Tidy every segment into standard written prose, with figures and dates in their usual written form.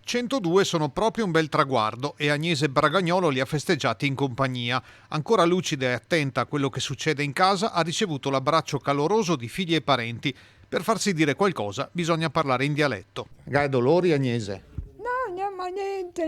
102 sono proprio un bel traguardo e Agnese Bragagnolo li ha festeggiati in compagnia. Ancora lucida e attenta a quello che succede in casa, ha ricevuto l'abbraccio caloroso di figli e parenti. Per farsi dire qualcosa bisogna parlare in dialetto. Gai dolori, Agnese? No, ma niente.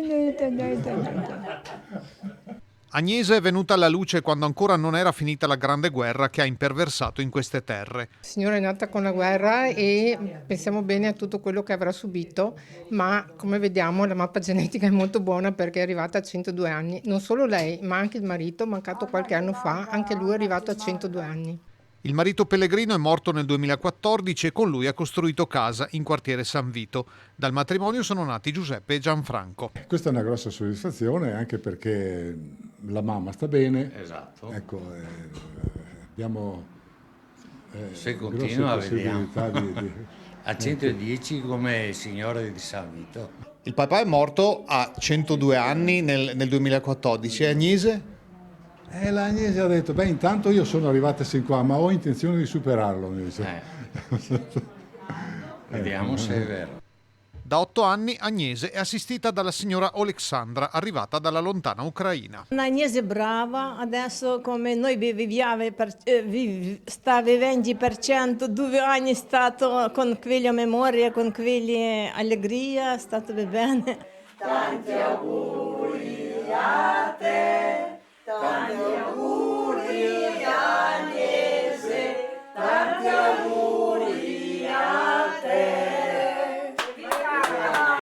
Agnese è venuta alla luce quando ancora non era finita la Grande Guerra che ha imperversato in queste terre. La signora è nata con la guerra e pensiamo bene a tutto quello che avrà subito, ma come vediamo la mappa genetica è molto buona perché è arrivata a 102 anni. Non solo lei, ma anche il marito, mancato qualche anno fa, anche lui è arrivato a 102 anni. Il marito Pellegrino è morto nel 2014 e con lui ha costruito casa in quartiere San Vito. Dal matrimonio sono nati Giuseppe e Gianfranco. Questa è una grossa soddisfazione anche perché la mamma sta bene. Esatto. Ecco, abbiamo Se grosse continua, vediamo. possibilità di A 110 come signore di San Vito. Il papà è morto a 102 anni nel 2014 e Agnese? E l'Agnese ha detto, beh intanto io sono arrivata sin qua, ma ho intenzione di superarlo. Mi dice. Vediamo se è vero. Da 8 anni Agnese è assistita dalla signora Oleksandra, arrivata dalla lontana Ucraina. Un'Agnese brava, adesso come noi viviamo, sta vivendo per 102 anni, è stato con quella memoria, con quella allegria, è stato bene. Tanti auguri